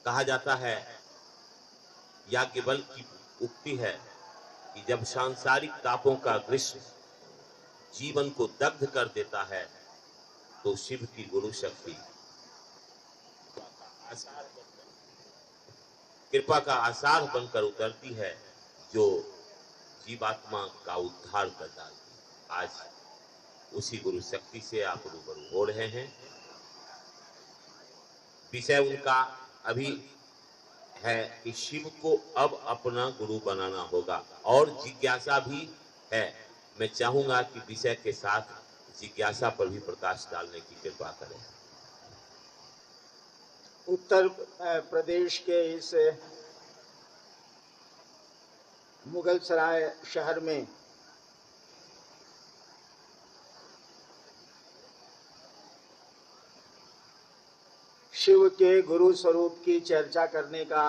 कहा जाता है, याज्ञवल्क्य की उक्ति है कि जब सांसारिक तापों का ग्रीष्म जीवन को दग्ध कर देता है तो शिव की गुरु शक्ति कृपा का आसार बनकर उतरती है, जो जीवात्मा का उद्धार कर डालती है। आज उसी गुरु शक्ति से आप रूबरू हो रहे हैं। विषय उनका अभी है कि शिव को अब अपना गुरु बनाना होगा और जिज्ञासा भी है। मैं चाहूंगा कि विषय के साथ जिज्ञासा पर भी प्रकाश डालने की कृपा करें। उत्तर प्रदेश के इस मुगलसराय शहर में शिव के गुरु स्वरूप की चर्चा करने का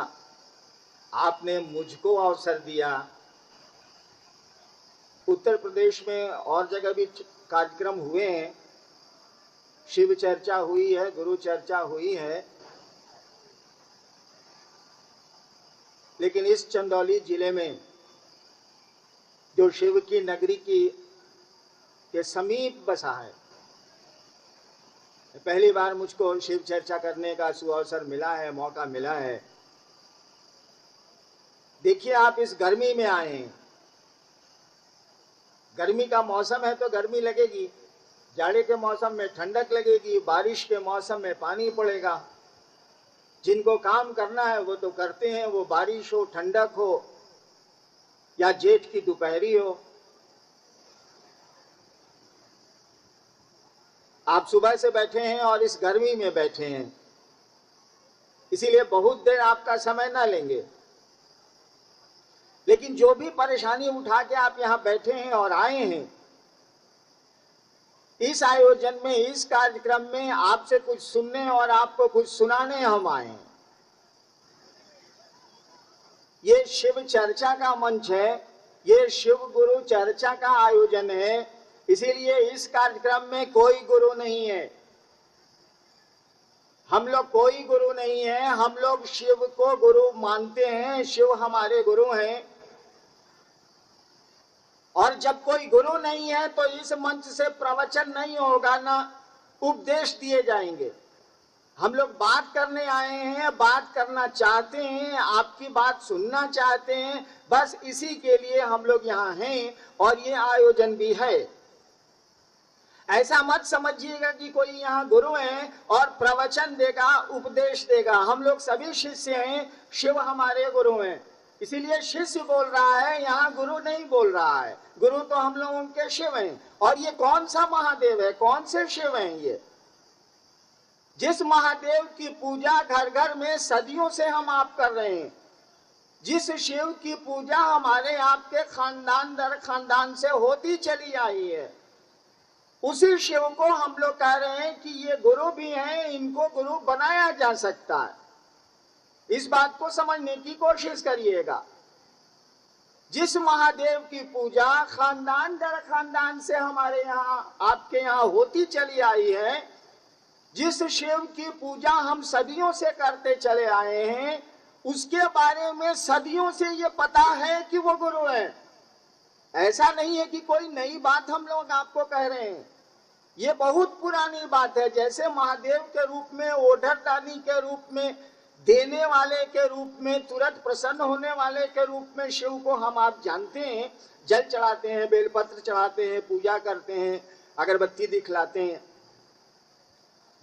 आपने मुझको अवसर दिया। उत्तर प्रदेश में और जगह भी कार्यक्रम हुए हैं, शिव चर्चा हुई है, गुरु चर्चा हुई है, लेकिन इस चंदौली जिले में जो शिव की नगरी के समीप बसा है, पहली बार मुझको शिव चर्चा करने का सुअवसर मिला है, मौका मिला है। देखिए, आप इस गर्मी में आए हैं, गर्मी का मौसम है तो गर्मी लगेगी, जाड़े के मौसम में ठंडक लगेगी, बारिश के मौसम में पानी पड़ेगा। जिनको काम करना है वो तो करते हैं, वो बारिश हो, ठंडक हो या जेठ की दोपहरी हो। आप सुबह से बैठे हैं और इस गर्मी में बैठे हैं, इसीलिए बहुत देर आपका समय ना लेंगे। लेकिन जो भी परेशानी उठा के आप यहाँ बैठे हैं और आए हैं, इस आयोजन में, इस कार्यक्रम में आपसे कुछ सुनने और आपको कुछ सुनाने हम आए हैं। ये शिव चर्चा का मंच है, ये शिव गुरु चर्चा का आयोजन है, इसीलिए इस कार्यक्रम में कोई गुरु नहीं है। हम लोग कोई गुरु नहीं है, हम लोग शिव को गुरु मानते हैं, शिव हमारे गुरु हैं। और जब कोई गुरु नहीं है तो इस मंच से प्रवचन नहीं होगा, ना उपदेश दिए जाएंगे। हम लोग बात करने आए हैं, बात करना चाहते हैं, आपकी बात सुनना चाहते हैं, बस इसी के लिए हम लोग यहाँ हैं और ये आयोजन भी है। ऐसा मत समझिएगा कि कोई यहाँ गुरु है और प्रवचन देगा, उपदेश देगा। हम लोग सभी शिष्य हैं, शिव हमारे गुरु हैं, इसीलिए शिष्य बोल रहा है, यहाँ गुरु नहीं बोल रहा है। गुरु तो हम लोगों के शिव हैं। और ये कौन सा महादेव है, कौन से शिव हैं ये? जिस महादेव की पूजा घर घर में सदियों से हम आप कर रहे हैं, जिस शिव की पूजा हमारे आपके खानदान दर खानदान से होती चली आई है, उसी शिव को हम लोग कह रहे हैं कि ये गुरु भी हैं, इनको गुरु बनाया जा सकता है। इस बात को समझने की कोशिश करिएगा। जिस महादेव की पूजा खानदान दर खानदान से हमारे यहाँ, आपके यहाँ होती चली आई है, जिस शिव की पूजा हम सदियों से करते चले आए हैं, उसके बारे में सदियों से ये पता है कि वो गुरु है। ऐसा नहीं है कि कोई नई बात हम लोग आपको कह रहे हैं, ये बहुत पुरानी बात है। जैसे महादेव के रूप में, ओढ़रदानी के रूप में, देने वाले के रूप में, तुरंत प्रसन्न होने वाले के रूप में शिव को हम आप जानते हैं, जल चढ़ाते हैं, बेलपत्र चढ़ाते हैं, पूजा करते हैं, अगरबत्ती दिखलाते हैं।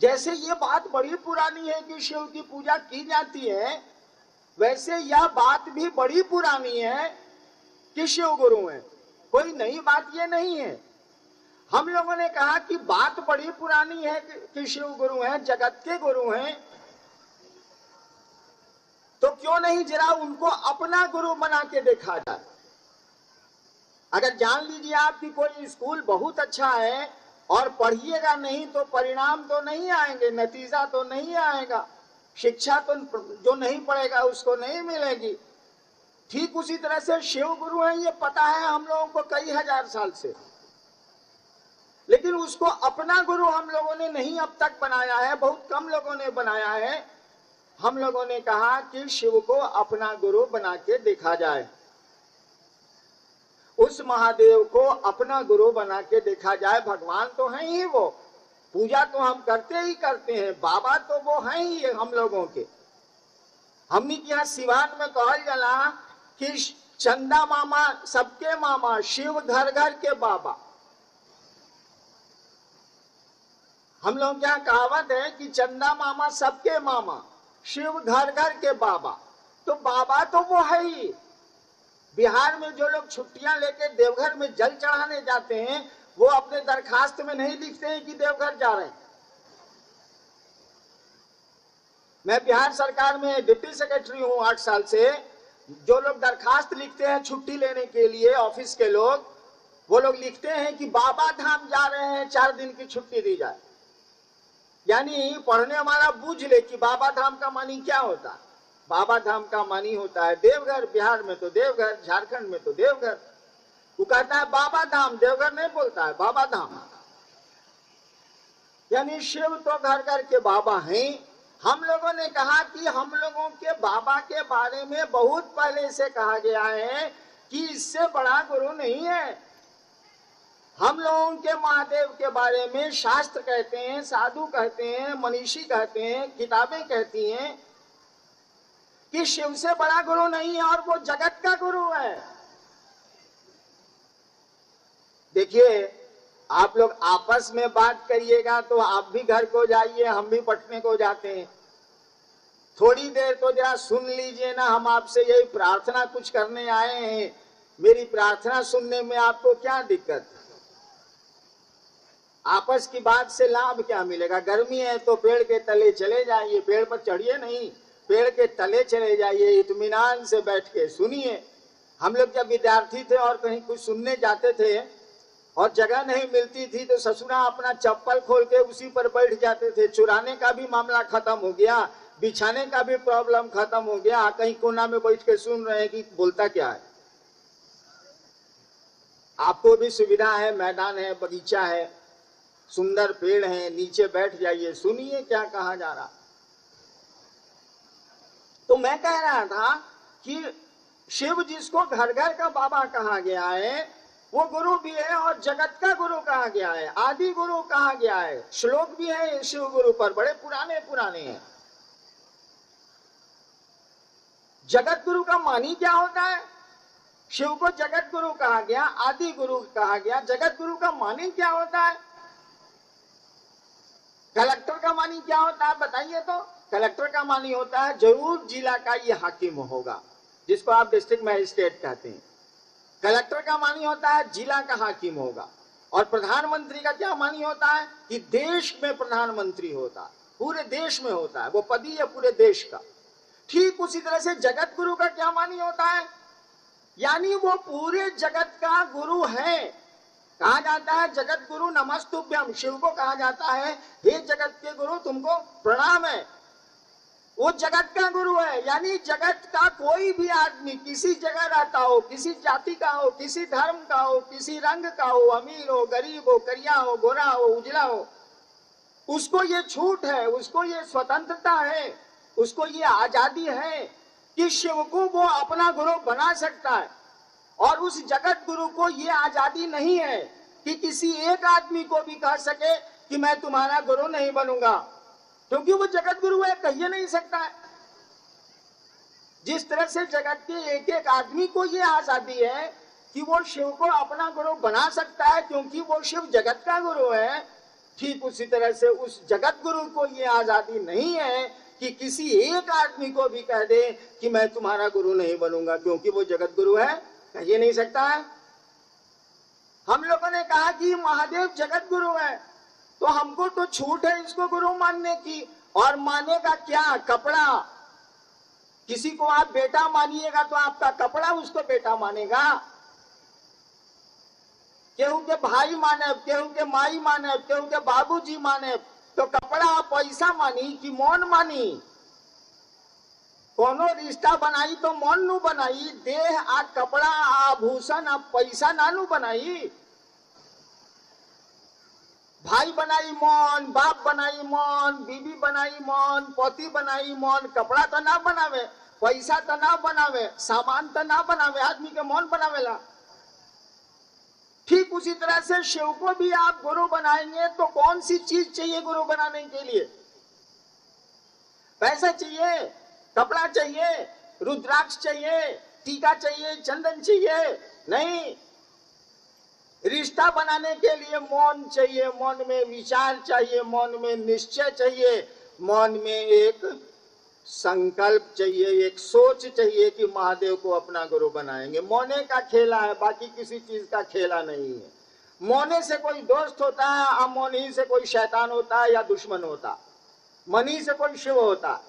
जैसे ये बात बड़ी पुरानी है कि शिव की पूजा की जाती है, वैसे यह बात भी बड़ी पुरानी है कि शिव गुरु है। कोई नई बात ये नहीं है। हम लोगों ने कहा कि बात बड़ी पुरानी है कि शिव गुरु हैं, जगत के गुरु हैं, तो क्यों नहीं जरा उनको अपना गुरु बना के देखा जाए। अगर जान लीजिए आप कि कोई स्कूल बहुत अच्छा है और पढ़िएगा नहीं तो परिणाम तो नहीं आएंगे, नतीजा तो नहीं आएगा, शिक्षा तो जो नहीं पढ़ेगा उसको नहीं मिलेगी। ठीक उसी तरह से शिव गुरु है, ये पता है हम लोगों को कई हजार साल से, लेकिन उसको अपना गुरु हम लोगों ने नहीं अब तक बनाया है, बहुत कम लोगों ने बनाया है। हम लोगों ने कहा कि शिव को अपना गुरु बना के देखा जाए, उस महादेव को अपना गुरु बना के देखा जाए। भगवान तो हैं ही वो, पूजा तो हम करते ही करते हैं, बाबा तो वो हैं ही हम लोगों के। हमने यहाँ सिवान में कहल जाला कि चंदा मामा सबके मामा, शिव घर घर के बाबा। हम लोग क्या कहावत है कि चंदा मामा सबके मामा, शिव घर घर के बाबा। तो बाबा तो वो है ही। बिहार में जो लोग छुट्टियां लेके देवघर में जल चढ़ाने जाते हैं, वो अपने दरखास्त में नहीं लिखते हैं कि देवघर जा रहे हैं। मैं बिहार सरकार में डिप्टी सेक्रेटरी हूं 8 साल से। जो लोग दरखास्त लिखते हैं छुट्टी लेने के लिए, ऑफिस के लोग, वो लोग लिखते हैं कि बाबा धाम जा रहे हैं, 4 दिन की छुट्टी दी जाए। यानी पढ़ने वाला बूझ ले कि बाबा धाम का मानी क्या होता है। बाबा धाम का मानी होता है देवघर, बिहार में तो देवघर, झारखंड में तो देवघर। वो कहता है बाबा धाम, देवघर नहीं बोलता है, बाबा धाम। यानी शिव तो घर घर के बाबा हैं। हम लोगों ने कहा कि हम लोगों के बाबा के बारे में बहुत पहले से कहा गया है कि इससे बड़ा गुरु नहीं है। हम लोगों के महादेव के बारे में शास्त्र कहते हैं, साधु कहते हैं, मनीषी कहते हैं, किताबें कहती हैं कि शिव से बड़ा गुरु नहीं है और वो जगत का गुरु है। देखिए, आप लोग आपस में बात करिएगा तो आप भी घर को जाइए, हम भी पटने को जाते हैं। थोड़ी देर तो जरा सुन लीजिए ना, हम आपसे यही प्रार्थना कुछ करने आए हैं। मेरी प्रार्थना सुनने में आपको क्या दिक्कत? आपस की बात से लाभ क्या मिलेगा? गर्मी है तो पेड़ के तले चले जाइए, पेड़ पर चढ़िए नहीं, पेड़ के तले चले जाइए, इत्मीनान से बैठ के सुनिए। हम लोग जब विद्यार्थी थे और कहीं कुछ सुनने जाते थे और जगह नहीं मिलती थी तो ससुरा अपना चप्पल खोल के उसी पर बैठ जाते थे। चुराने का भी मामला खत्म हो गया, बिछाने का भी प्रॉब्लम खत्म हो गया। कहीं कोना में बैठ के सुन रहे हैं कि बोलता क्या है। आपको भी सुविधा है, मैदान है, बगीचा है, सुंदर पेड़ है, नीचे बैठ जाइए, सुनिए क्या कहा जा रहा। तो मैं कह रहा था कि शिव जिसको घर घर का बाबा कहा गया है, वो गुरु भी है और जगत का गुरु कहा गया है, आदि गुरु कहा गया है। श्लोक भी है शिव गुरु पर, बड़े पुराने पुराने हैं। जगत गुरु का मानी क्या होता है? शिव को जगत गुरु कहा गया, आदि गुरु कहा गया। जगत गुरु का मानी क्या होता है? कलेक्टर का मानी क्या होता है बताइए तो? कलेक्टर का मानी होता है जरूर जिला का ये हाकिम होगा, जिसको आप डिस्ट्रिक्ट मजिस्ट्रेट कहते हैं। कलेक्टर का मानी होता है जिला का हाकिम होगा। और प्रधानमंत्री का क्या मानी होता है कि देश में प्रधानमंत्री होता है, पूरे देश में होता है, वो पद है पूरे देश का। ठीक उसी तरह से जगत गुरु का क्या मानी होता है? यानी वो पूरे जगत का गुरु है। कहा जाता है जगत गुरु नमस्तुभ्यम। शिव को कहा जाता है हे जगत के गुरु तुमको प्रणाम है। वो जगत का गुरु है। यानी जगत का कोई भी आदमी किसी जगह रहता हो, किसी जाति का हो, किसी धर्म का हो, किसी रंग का हो, अमीर हो, गरीब हो, करिया हो, गोरा हो, उजला हो, उसको ये छूट है, उसको ये स्वतंत्रता है, उसको ये आजादी है कि शिव को वो अपना गुरु बना सकता है। और उस जगत गुरु को ये आजादी नहीं है कि किसी एक आदमी को भी कह सके कि मैं तुम्हारा गुरु नहीं बनूंगा, क्योंकि वो जगत गुरु है, कहिए नहीं सकता है। जिस तरह से जगत के एक एक आदमी को ये आजादी है कि वो शिव को अपना गुरु बना सकता है क्योंकि वो शिव जगत का गुरु है, ठीक उसी तरह से उस जगत गुरु को ये आजादी नहीं है कि किसी एक आदमी को भी कह दे कि मैं तुम्हारा गुरु नहीं बनूंगा, क्योंकि वो जगत गुरु है, कहिए नहीं सकता है। हम लोगों ने कहा कि महादेव जगत गुरु है, तो हमको तो छूट है इसको गुरु मानने की। और मानेगा क्या? कपड़ा। किसी को आप बेटा मानिएगा तो आपका कपड़ा उसको बेटा मानेगा। केहू के भाई माने, केहू के माई माने, केहू के बाबूजी माने, तो कपड़ा पैसा मानी कि मौन मानी? कोनो रिश्ता बनाई तो मौन नु बनाई, देह आ कपड़ा आभूषण आ पैसा नानू बनाई। भाई बनाई मौन, बाप बनाई मौन, बीबी बनाई मौन, पोती बनाई मौन, कपड़ा तो ना बनावे, पैसा तो ना बनावे, सामान तो ना बनावे, आदमी के मौन बनावेला। ठीक उसी तरह से शिव को भी आप गुरु बनाएंगे तो कौन सी चीज चाहिए गुरु बनाने के लिए? पैसा चाहिए, कपड़ा चाहिए, रुद्राक्ष चाहिए, टीका चाहिए, चंदन चाहिए? नहीं। रिश्ता बनाने के लिए मौन चाहिए, मौन में विचार चाहिए, मौन में निश्चय चाहिए, मौन में एक संकल्प चाहिए, एक सोच चाहिए कि महादेव को अपना गुरु बनाएंगे। मौने का खेला है, बाकी किसी चीज का खेला नहीं है। मौने से कोई दोस्त होता है, अमौनी से कोई शैतान होता है या दुश्मन होता, मनी से कोई शिव होता।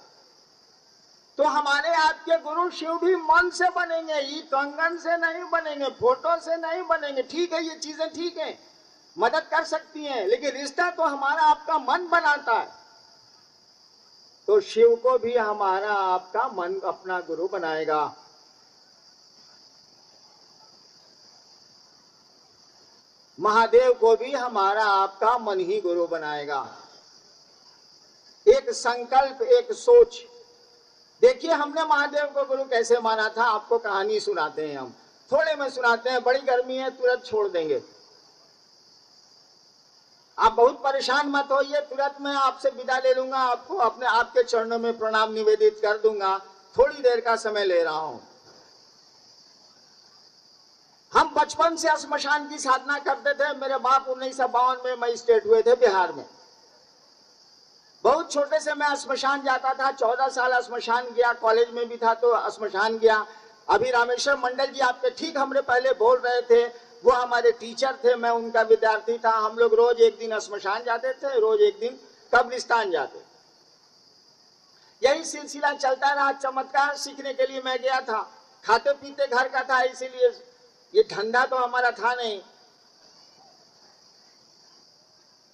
तो हमारे आपके गुरु शिव भी मन से बनेंगे, ये कंगन से नहीं बनेंगे, फोटो से नहीं बनेंगे। ठीक है, ये चीजें ठीक है, मदद कर सकती हैं, लेकिन रिश्ता तो हमारा आपका मन बनाता है। तो शिव को भी हमारा आपका मन अपना गुरु बनाएगा। महादेव को भी हमारा आपका मन ही गुरु बनाएगा। एक संकल्प, एक सोच। देखिए, हमने महादेव को गुरु कैसे माना था, आपको कहानी सुनाते हैं हम, थोड़े में सुनाते हैं, बड़ी गर्मी है तुरंत छोड़ देंगे। आप बहुत परेशान मत होइए, तुरंत मैं आपसे विदा ले लूंगा, आपको अपने आपके चरणों में प्रणाम निवेदित कर दूंगा। थोड़ी देर का समय ले रहा हूं। हम बचपन से श्मशान की साधना करते थे। मेरे बाप 1952 में मजिस्ट्रेट हुए थे बिहार में। बहुत छोटे से मैं श्मशान जाता था, 14 साल श्मशान गया, कॉलेज में भी था तो श्मशान गया। अभी रामेश्वर मंडल जी आपके ठीक हमरे पहले बोल रहे थे, वो हमारे टीचर थे, मैं उनका विद्यार्थी था। हम लोग रोज एक दिन श्मशान जाते थे, रोज एक दिन कब्रिस्तान जाते। यही सिलसिला चलता रहा। चमत्कार सीखने के लिए मैं गया था, खाते पीते घर का था, इसीलिए ये धंधा तो हमारा था नहीं।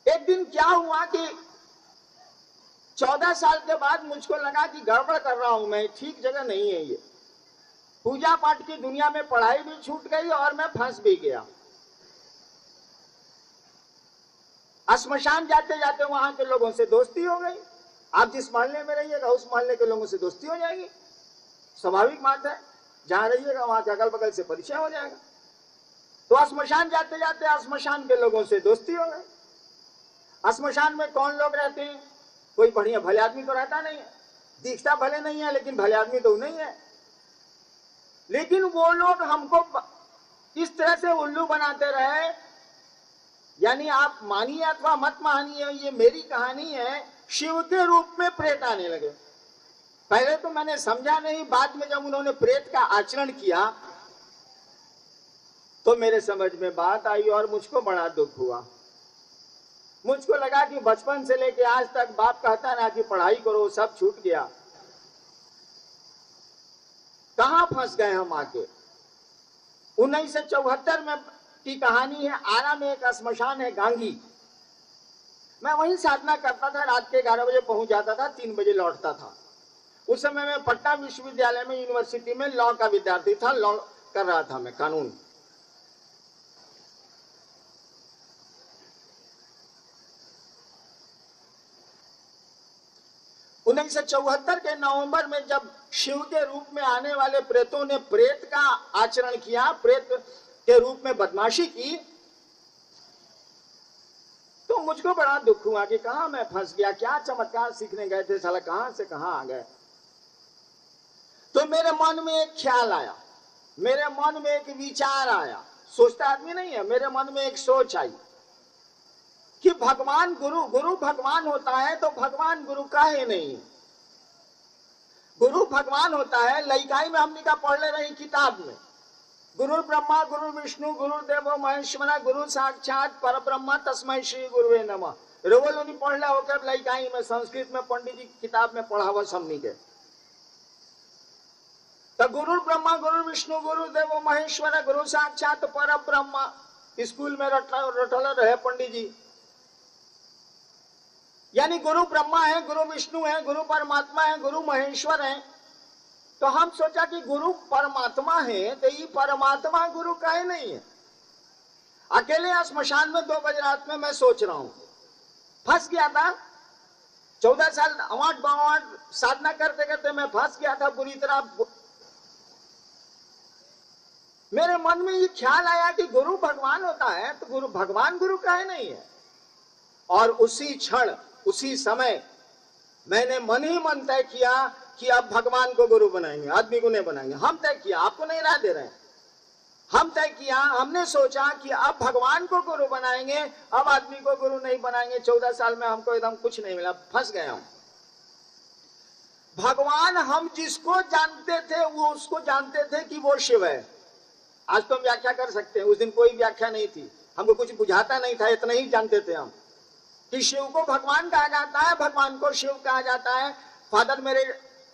एक दिन क्या हुआ कि 14 साल के बाद मुझको लगा कि गड़बड़ कर रहा हूं मैं, ठीक जगह नहीं है ये। पूजा पाठ की दुनिया में पढ़ाई भी छूट गई और मैं फंस भी गया। श्मशान जाते जाते वहां के लोगों से दोस्ती हो गई। आप जिस मोहल्ले में रहिएगा उस मोहल्ले के लोगों से दोस्ती हो जाएगी, स्वाभाविक बात है। जहां रहिएगा वहां के अगल बगल से परिचय हो जाएगा। तो श्मशान जाते जाते श्मशान के लोगों से दोस्ती हो गई। श्मशान में कौन लोग रहते हैं? कोई बढ़िया भले आदमी तो रहता नहीं है, दिखता भले नहीं है लेकिन भले आदमी तो नहीं है। लेकिन वो लोग हमको इस तरह से उल्लू बनाते रहे, यानी आप मानिए अथवा मत मानिए, ये मेरी कहानी है। शिव के रूप में प्रेत आने लगे। पहले तो मैंने समझा नहीं, बाद में जब उन्होंने प्रेत का आचरण किया तो मेरे समझ में बात आई और मुझको बड़ा दुख हुआ। मुझको लगा कि बचपन से लेके आज तक बाप कहता ना कि पढ़ाई करो, सब छूट गया। कहां फंस गए हम आके। 1974 में की कहानी है। आरा में एक श्मशान है गांगी, मैं वहीं साधना करता था। रात के 11 बजे पहुंच जाता था, 3 बजे लौटता था। उस समय मैं पटना विश्वविद्यालय में यूनिवर्सिटी में लॉ का विद्यार्थी था, लॉ कर रहा था मैं, कानून। उन्नीस 1974 के नवंबर में जब शिव के रूप में आने वाले प्रेतों ने प्रेत का आचरण किया, प्रेत के रूप में बदमाशी की, तो मुझको बड़ा दुख हुआ कि कहां मैं फंस गया। क्या चमत्कार सीखने गए थे, साला कहां से कहां आ गए। तो मेरे मन में एक ख्याल आया, मेरे मन में एक विचार आया। सोचता आदमी नहीं है, मेरे मन में एक सोच आई कि भगवान गुरु भगवान होता है तो भगवान गुरु काहे नहीं? गुरु भगवान होता है। लइकाई में हमने का पढ़ ले रही किताब में, गुरु ब्रह्मा गुरु विष्णु गुरु देवो महेश्वरा गुरु साक्षात पर ब्रह्मा तस्मै श्री गुरुवे नमः। रोवल नहीं पढ़ ला होकर लइकाई में, संस्कृत में पंडित जी किताब में पढ़ावा समनी के। तो गुरु ब्रह्मा गुरु विष्णु गुरु देवो महेश्वरा गुरु साक्षात पर ब्रह्मा स्कूल में रटल रहे पंडित जी। यानी गुरु ब्रह्मा है, गुरु विष्णु है, गुरु परमात्मा है, गुरु महेश्वर है। तो हम सोचा कि गुरु परमात्मा है तो ये परमात्मा गुरु काहे नहीं है? अकेले स्मशान में 2 बजे रात में मैं सोच रहा हूं फंस गया था 14 साल अवाट बावाट साधना करते करते मैं फंस गया था बुरी तरह। मेरे मन में ये ख्याल आया कि गुरु भगवान होता है तो गुरु भगवान गुरु काहे नहीं है। और उसी क्षण उसी समय मैंने मन ही मन तय किया कि अब भगवान को गुरु बनाएंगे, आदमी को नहीं बनाएंगे। हम तय किया, आपको नहीं राह दे रहे हैं। हम तय किया, हमने सोचा कि अब भगवान को गुरु बनाएंगे, अब आदमी को गुरु नहीं बनाएंगे। 14 साल में हमको एकदम कुछ नहीं मिला, फंस गए हम। भगवान हम जिसको जानते थे वो उसको जानते थे कि वो शिव है। आज तो हम व्याख्या कर सकते हैं, उस दिन कोई व्याख्या नहीं थी, हमको कुछ बुझाता नहीं था, इतना ही जानते थे हम कि शिव को भगवान कहा जाता है, भगवान को शिव कहा जाता है। फादर मेरे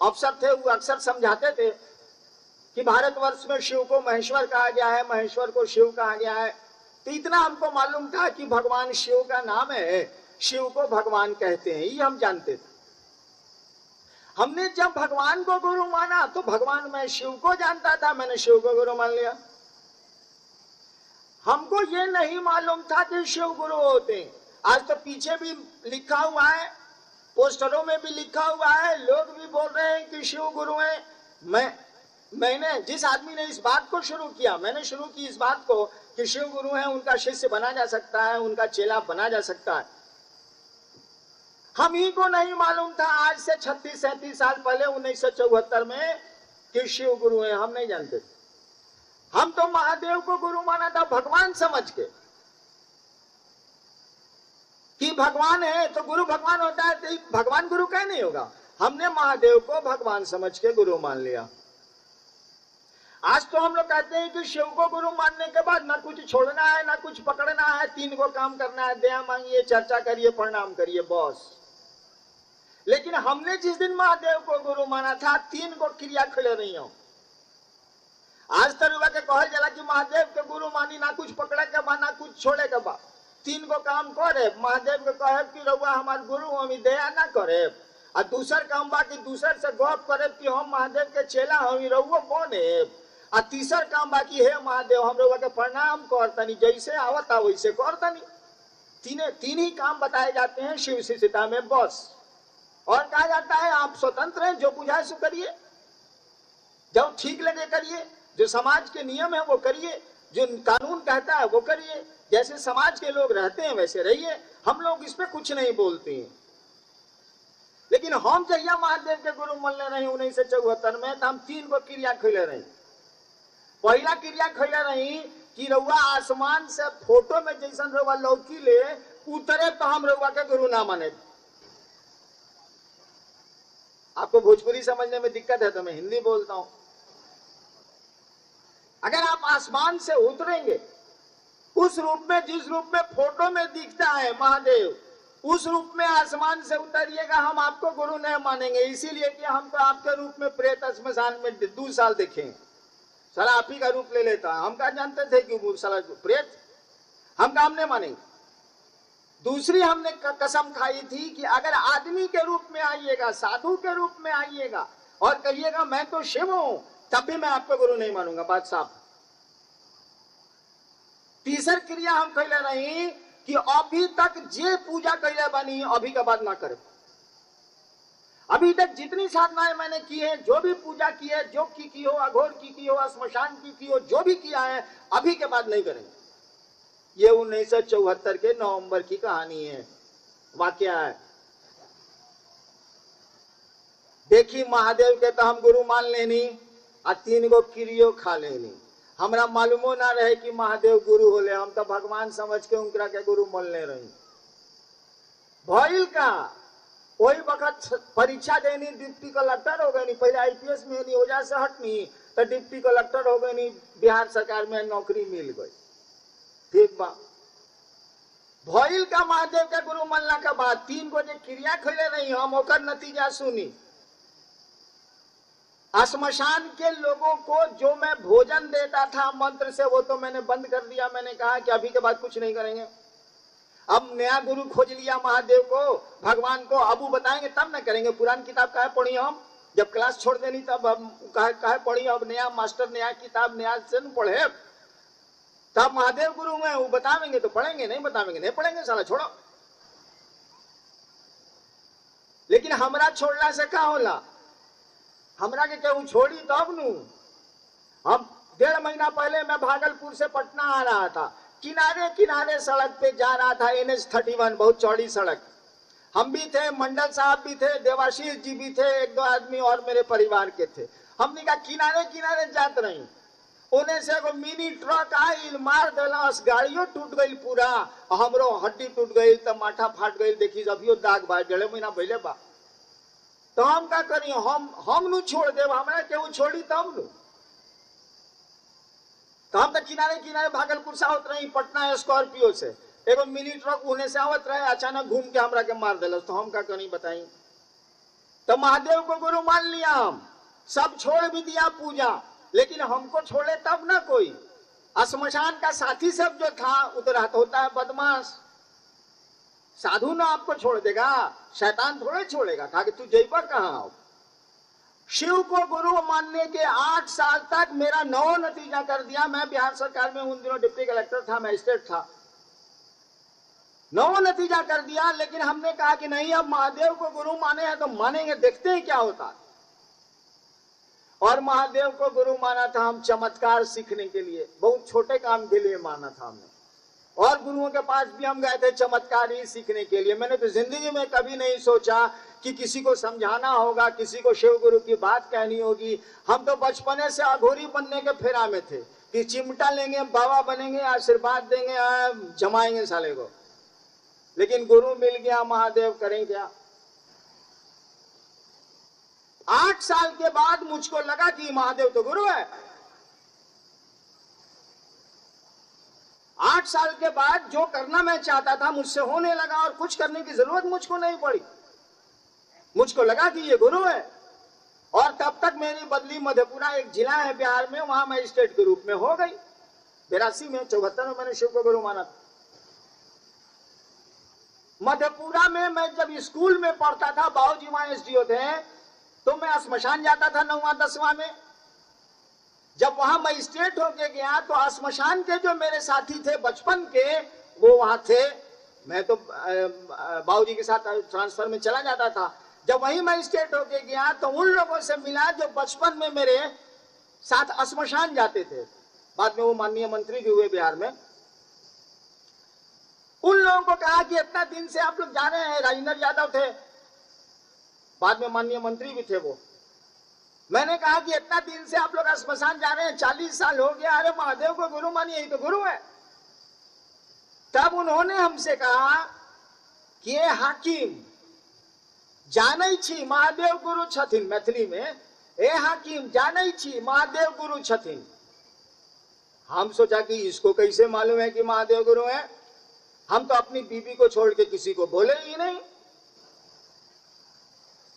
अफसर थे, वो अक्सर समझाते थे कि भारतवर्ष में शिव को महेश्वर कहा गया है, महेश्वर को शिव कहा गया है। तो इतना हमको मालूम था कि भगवान शिव का नाम है, शिव को भगवान कहते हैं, ये हम जानते थे। हमने जब भगवान को गुरु माना तो भगवान, मैं शिव को जानता था, मैंने शिव को गुरु मान लिया। हमको ये नहीं मालूम था कि शिव गुरु होते हैं। आज तो पीछे भी लिखा हुआ है, पोस्टरों में भी लिखा हुआ है, लोग भी बोल रहे हैं कि शिव गुरु हैं। मैंने जिस आदमी ने इस बात को शुरू किया, मैंने शुरू की इस बात को कि शिव गुरु है, उनका शिष्य बना जा सकता है, उनका चेला बना जा सकता है। हम ही को नहीं मालूम था आज से 36-37 साल पहले 1974 में कि शिव गुरु है, हम नहीं जानते थे। हम तो महादेव को गुरु माना था भगवान समझ के कि भगवान है तो गुरु भगवान होता है, तो भगवान गुरु क्यों नहीं होगा। हमने महादेव को भगवान समझ के गुरु मान लिया। आज तो हम लोग कहते हैं कि शिव को गुरु मानने के बाद ना कुछ छोड़ना है, ना कुछ पकड़ना है, 3 को काम करना है, दया मांगिए, चर्चा करिए, प्रणाम करिए, बॉस। लेकिन हमने जिस दिन महादेव को गुरु माना था, 3 को क्रिया खड़े नहीं हो। आज तरुआ के कहल जला कि महादेव के गुरु मानी, ना कुछ पकड़े के बा, ना कुछ छोड़े के बा, 3 को काम करे। महादेव के कहे कि रउआ हमार गुरु, हम दया ना करे। और दूसर काम बा कि दूसर से गप करे कि हम महादेव के चेला हम रउआ बने। और तीसर काम बा कि हे महादेव हम रउआ के प्रणाम करतनी, जैसे आवता वैसे करतनी। तीन ही काम बताए जाते हैं शिव शिष्यता में, बस। और कहा जाता है आप स्वतंत्र हैं, जो बुझाए सो करिए, जो ठीक लगे करिए, जो समाज के नियम है वो करिए, जो कानून कहता है वो करिए, जैसे समाज के लोग रहते हैं वैसे रहिए। हम लोग इस पे कुछ नहीं बोलते हैं। लेकिन हम जहिया महादेव के गुरु मनले रही 1974 में, तो हम 3 को क्रिया खैले रही। पहला क्रिया खैले रही कि रउआ आसमान से फोटो में जैसन रउआ लौकी ले उतरे तो हम रउआ के गुरु ना माने। आपको भोजपुरी समझने में दिक्कत है तो मैं हिंदी बोलता हूं। अगर आप आसमान से उतरेंगे उस रूप में, जिस रूप में फोटो में दिखता है महादेव, उस रूप में आसमान से उतरिएगा, हम आपको गुरु नहीं मानेंगे। इसीलिए कि हम तो आपके रूप में प्रेत श्मशान में 2 साल देखें, साला आप ही का रूप ले लेता है। हम क्या जानते थे कि वो साला प्रेत, हम काम नहीं मानेंगे। दूसरी हमने कसम खाई थी कि अगर आदमी के रूप में आइएगा, साधु के रूप में आइएगा और कहिएगा मैं तो शिव हूं, तब भी मैं आपको गुरु नहीं मानूंगा, बात साफ। तीसर क्रिया हम कहले नहीं कि अभी तक जे पूजा कैले बनी अभी के बाद ना करे। अभी तक जितनी साधनाएं मैंने की है, जो भी पूजा की है, जो की हो, अघोर की हो, श्मशान की हो, जो भी किया है अभी के बाद नहीं करेंगे। ये 1974 के नवंबर की कहानी है, वाकया है। देखी महादेव के तो हम गुरु मान लेनी और 3 गो क्रियो खा लेनी। हमरा मालूमो ना रहे कि महादेव गुरु होले, हम तो भगवान समझ के उनकरा के गुरु मान ले रही। भइल का वही वक्त परीक्षा देनी, डिप्टी कलेक्टर हो गई, पहले IPS में नहीं, ओजा से हटनी तो डिप्टी कलेक्टर हो गई, बिहार सरकार में नौकरी मिल गई। ठीक बा, भइल का महादेव के गुरु मानला के बाद 3 गो क्रिया खैले रही हम, ओकर नतीजा सुनी। श्मशान के लोगों को जो मैं भोजन देता था मंत्र से, वो तो मैंने बंद कर दिया। मैंने कहा कि अभी के बाद कुछ नहीं करेंगे। अब नया गुरु खोज लिया महादेव को, भगवान को, अब वो बताएंगे तब ना करेंगे। पुरानी किताब काहे पढ़ी हम, जब क्लास छोड़ देनी तब काहे पढ़ी। अब नया मास्टर, नया किताब, नया से पढ़े, तब महादेव गुरु में वो बतावेंगे तो पढ़ेंगे, नहीं बतावेंगे नहीं पढ़ेंगे, साला छोड़ो। लेकिन हमरा छोड़ला से का होला? हमरा के केहू छोड़ी तब नू। हम 1.5 महीना पहले मैं भागलपुर से पटना आ रहा था, किनारे किनारे सड़क पे जा रहा था, NH-31 बहुत चौड़ी सड़क। हम भी थे, मंडल साहब भी थे, देवाशीष जी भी थे, 1-2 आदमी और मेरे परिवार के थे। हमने कहा किनारे किनारे जात रही, उन्हें से एगो मिनी ट्रक आई, मार देलस, गाड़ियों टूट गई पूरा, हमरो हड्डी टूट गई, तब माथा फाट गई। देखी अभियो दाग बा, 1.5 महीना पहले बा। तो हम का करी? हम नु छोड़ देव, हमरा केहू छोड़ी तब नु। तो हम तो किनारे किनारे भागलपुर से आवत रही, पटना स्कॉर्पियो से, एगो मिनी ट्रक उन्हें से आवत रहे, अचानक घूम के हमरा के मार देलस। तो हम का करी बताई? तो महादेव को गुरु मान लिया, हम सब छोड़ भी दिया पूजा, लेकिन हमको छोड़े तब ना कोई। श्मशान का साथी सब जो था उतरात होता है बदमाश। साधु ना आपको छोड़ देगा, शैतान थोड़े छोड़ेगा। कहा कि तू जइबा कहाँ? शिव को गुरु मानने के 8 साल तक मेरा 9 नतीजा कर दिया। मैं बिहार सरकार में उन दिनों डिप्टी कलेक्टर था, मैजिस्ट्रेट था। 9 नतीजा कर दिया, लेकिन हमने कहा कि नहीं, अब महादेव को गुरु माने हैं तो मानेंगे, देखते हैं क्या होता है। और महादेव को गुरु माना था हम चमत्कार सीखने के लिए, बहुत छोटे काम के लिए माना था हमने। और गुरुओं के पास भी हम गए थे चमत्कार ही सीखने के लिए। मैंने तो जिंदगी में कभी नहीं सोचा कि किसी को समझाना होगा, किसी को शिव गुरु की बात कहनी होगी। हम तो बचपने से अघोरी बनने के फेरा में थे कि चिमटा लेंगे, बाबा बनेंगे, आशीर्वाद देंगे, जमाएंगे साले को। लेकिन गुरु मिल गया, महादेव करें क्या? 8 साल के बाद मुझको लगा कि महादेव तो गुरु है। 8 साल के बाद जो करना मैं चाहता था मुझसे होने लगा, और कुछ करने की जरूरत मुझको नहीं पड़ी। मुझको लगा कि ये गुरु है। और तब तक मेरी बदली मधेपुरा, एक जिला है बिहार में, वहां मैजिस्ट्रेट के रूप में हो गई। 82 में, 74 में मैंने शिव को गुरु माना था। मधेपुरा में मैं जब स्कूल में पढ़ता था, बाबूजी वहां SDO थे, तो मैं श्मशान जाता था 9वां 10वां में। जब वहां मैजिस्ट्रेट होके गया तो श्मशान के जो मेरे साथी थे बचपन के, वो वहां थे। मैं तो बाबूजी के साथ ट्रांसफर में चला जाता था। जब वहीं मैजिस्ट्रेट होके गया तो उन लोगों से मिला जो बचपन में मेरे साथ श्मशान जाते थे। बाद में वो माननीय मंत्री भी हुए बिहार में। उन लोगों को कहा कि इतना दिन से आप लोग जा रहे हैं, राजेंद्र यादव थे, बाद में माननीय मंत्री भी थे वो। मैंने कहा कि इतना दिन से आप लोग श्मशान जा रहे हैं, 40 साल हो गया, अरे महादेव को गुरु मानिए, यही तो गुरु है। तब उन्होंने हमसे कहा कि ये हाकिम जानै छी महादेव गुरु छथिन, मैथिली में, ए हाकिम जानै छी महादेव गुरु छथिन। हम सोचा कि इसको कैसे मालूम है कि महादेव गुरु है? हम तो अपनी बीबी को छोड़ के किसी को बोले ही नहीं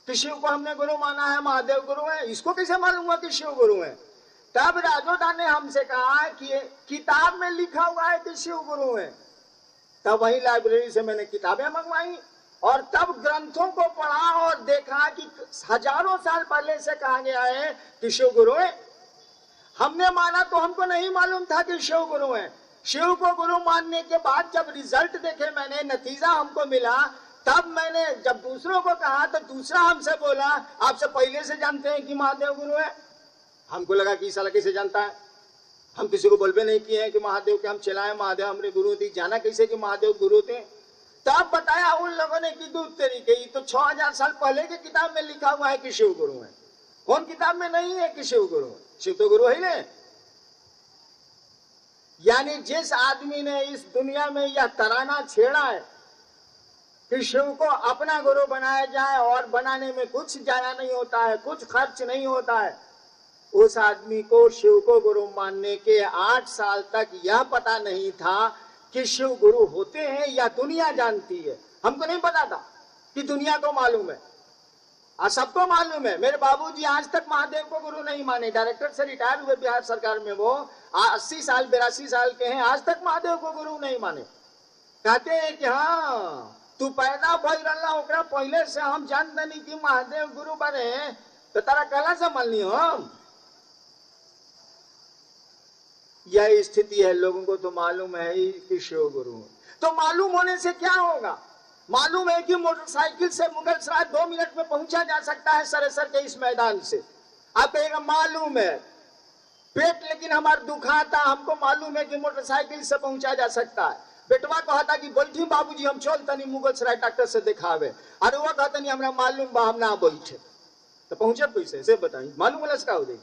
कि शिव को हमने गुरु माना है, महादेव गुरु है। इसको कैसे मालूम हुआ कि शिव गुरु है? तब राजोदा ने हमसे कहा कि किताब में लिखा हुआ है कि शिव गुरु है। तब वही लाइब्रेरी से मैंने किताबें मंगवाई और तब ग्रंथों को पढ़ा और देखा कि हजारों साल पहले से कहा गया है कि शिव गुरु है। हमने माना तो हमको नहीं मालूम था कि शिव गुरु है। शिव को गुरु मानने के बाद जब रिजल्ट देखे मैंने, नतीजा हमको मिला, तब मैंने जब दूसरों को कहा तो दूसरा हमसे बोला, आपसे पहले से जानते हैं कि महादेव गुरु है? हमको लगा कि साला कैसे जानता है? हम किसी को बोलबे नहीं किए हैं कि महादेव के हम चलाएं, महादेव हमारे गुरु थे। जाना कैसे कि महादेव गुरु थे? तब बताया उन लोगों ने कि दूध तरीके, तो 6000 साल पहले की किताब में लिखा हुआ है कि शिव गुरु है। कौन किताब में नहीं है कि शिव गुरु है? शिव तो गुरु है ना। यानी जिस आदमी ने इस दुनिया में यह तराना छेड़ा है कि शिव को अपना गुरु बनाया जाए और बनाने में कुछ जाया नहीं होता है, कुछ खर्च नहीं होता है, उस आदमी को शिव को गुरु मानने के 8 साल तक यह पता नहीं था कि शिव गुरु होते हैं या दुनिया जानती है। हमको नहीं पता था कि दुनिया को मालूम है, सबको मालूम है। मेरे बाबूजी आज तक महादेव को गुरु नहीं माने, डायरेक्टर से रिटायर हुए बिहार सरकार में, वो 80 साल 82 साल के हैं, आज तक महादेव को गुरु नहीं माने। कहते हैं कि हाँ तू पैदा भइल रहला ओकरा पहले से हम जान दनी कि महादेव गुरु बने, तो तारा कहला से मान लियो हम। यह स्थिति है। लोगों को तो मालूम है ही कि शिव गुरु है। तो मालूम होने से क्या होगा? मालूम है कि मोटरसाइकिल से मुगलसराय 2 मिनट में पहुंचा जा सकता है सरेसर के इस मैदान से। आप कहेगा मालूम है, पेट लेकिन हमारा दुखाता, हमको मालूम है कि मोटरसाइकिल से पहुंचा जा सकता है। बेटवा कहता कि बैठी बाबूजी हम चल तनी मुगलसराय डॉक्टर से दिखावे, अरे वो कहता नहीं हमरा मालूम बा हम ना बैठे, तो पहुंचे कैसे से बताइए, मालूम वाला का हो जाए।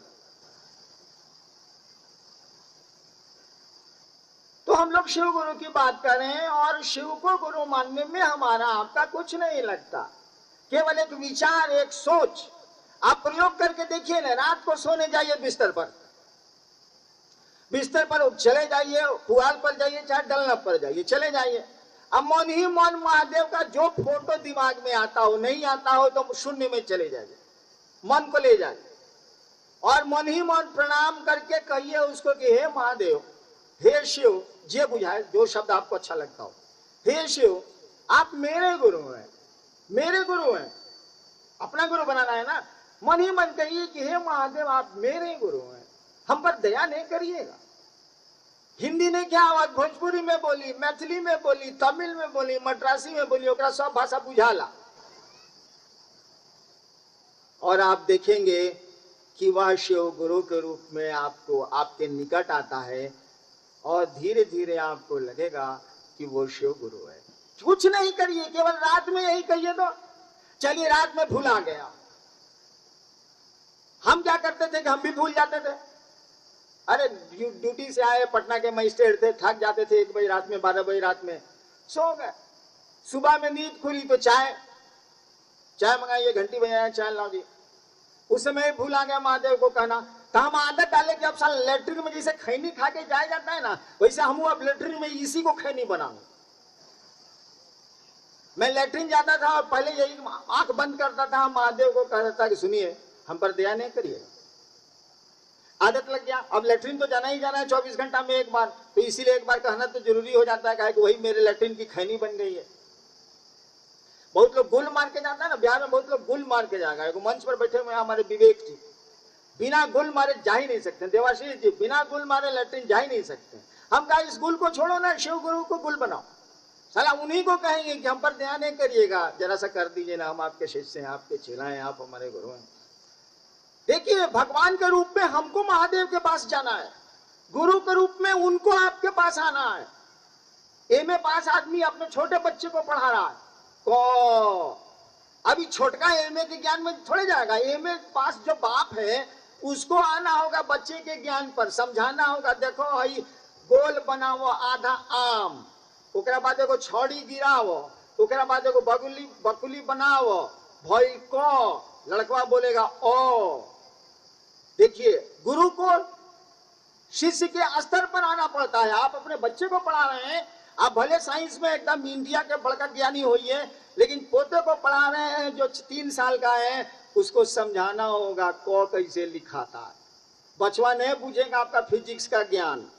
तो हम लोग शिव गुरु की बात करें और शिव को गुरु मानने में हमारा आपका कुछ नहीं लगता, केवल एक विचार, एक सोच। आप प्रयोग करके देखिए ना, रात को सोने जाइए बिस्तर पर चले जाइए, पुआल पर जाइए चाहे डलना पर जाइए, चले जाइए। अब मन ही मन महादेव का जो फोटो दिमाग में आता हो, नहीं आता हो तो शून्य में चले जाइए, मन को ले जाइए और मन ही मन प्रणाम करके कहिए उसको कि हे महादेव, हे शिव, जे बुझाए जो शब्द आपको अच्छा लगता हो, हे शिव आप मेरे गुरु हैं, मेरे गुरु हैं। अपना गुरु बनाना है ना, मन ही मन कहिए कि हे महादेव आप मेरे गुरु हैं, हम पर दया नहीं करिएगा। हिंदी ने क्या आवाज, भोजपुरी में बोली, मैथिली में बोली, तमिल में बोली, मद्रासी में बोली, ओकरा सब भाषा बुझाला और आप देखेंगे कि वह शिव गुरु के रूप में आपको आपके निकट आता है और धीरे धीरे आपको लगेगा कि वो शिव गुरु है। कुछ नहीं करिए, केवल रात में यही कहिए तो चलिए रात में भूला गया। हम क्या करते थे कि हम भी भूल जाते थे। अरे ड्यूटी से आए, पटना के मजिस्ट्रेट थे, थक जाते थे 1 बजे रात में, 12 बजे रात में सो गए। सुबह में नींद खुली तो चाय मंगाइए, घंटी बजाया, चाय लाओ जी। उस समय भूला गया महादेव को कहना, तो हम आदत डाले कि अब साल लेटरिन में जैसे खैनी खा के जाया जाता है ना, वैसे हम अब लेटरिन में इसी को खैनी बनाऊं। मैं लेटरिन जाता था और पहले यही आंख बंद करता था, महादेव को कहता था कि सुनिए हम पर दया नहीं करिए। आदत लग गया, अब लेटरिन तो जाना ही जाना है 24 घंटा में एक बार, तो इसीलिए एक बार कहना तो जरूरी हो जाता है कि वही मेरे लेटरिन की खैनी बन गई है। बहुत लोग गुल मार के जाता है ना, बिहार में बहुत लोग गुल मार के जाएगा। मंच पर बैठे हुए हमारे विवेक जी, बिना गुल मारे जा ही नहीं सकते। देवाशीष जी बिना गुल मारे लेटरिन जा ही नहीं सकते। हम कहा इस गुल को छोड़ो ना, शिव गुरु को गुल बनाओ। साला उन्हीं को कहेंगे कि हम पर ध्यान नहीं करिएगा, जरा सा कर दीजिए ना, हम आपके शिष्य हैं, आपके चेला हैं, आप हमारे गुरु हैं। देखिए भगवान के रूप में हमको महादेव के पास जाना है, गुरु के रूप में उनको आपके पास आना है। एमए पास आदमी अपने छोटे बच्चे को पढ़ा रहा है, तो अभी छोटका एमए के ज्ञान में थोड़े जाएगा। एमए पास जो बाप है उसको आना होगा बच्चे के ज्ञान पर, समझाना होगा। देखो भाई गोल बनाओ आधा आम, ओकरा बाद एगो छड़ी गिराओ, ओकरा बाद एगो बकुली बनाओ, भाई को लड़कवा बोलेगा ओ। देखिए गुरु को शिष्य के स्तर पर आना पड़ता है। आप अपने बच्चे को पढ़ा रहे हैं, आप भले साइंस में एकदम इंडिया के बड़का ज्ञानी होइए, लेकिन पोते को पढ़ा रहे हैं जो 3 साल का है, उसको समझाना होगा को कैसे लिखाता है। बचवा नहीं बुझेगा आपका फिजिक्स का ज्ञान,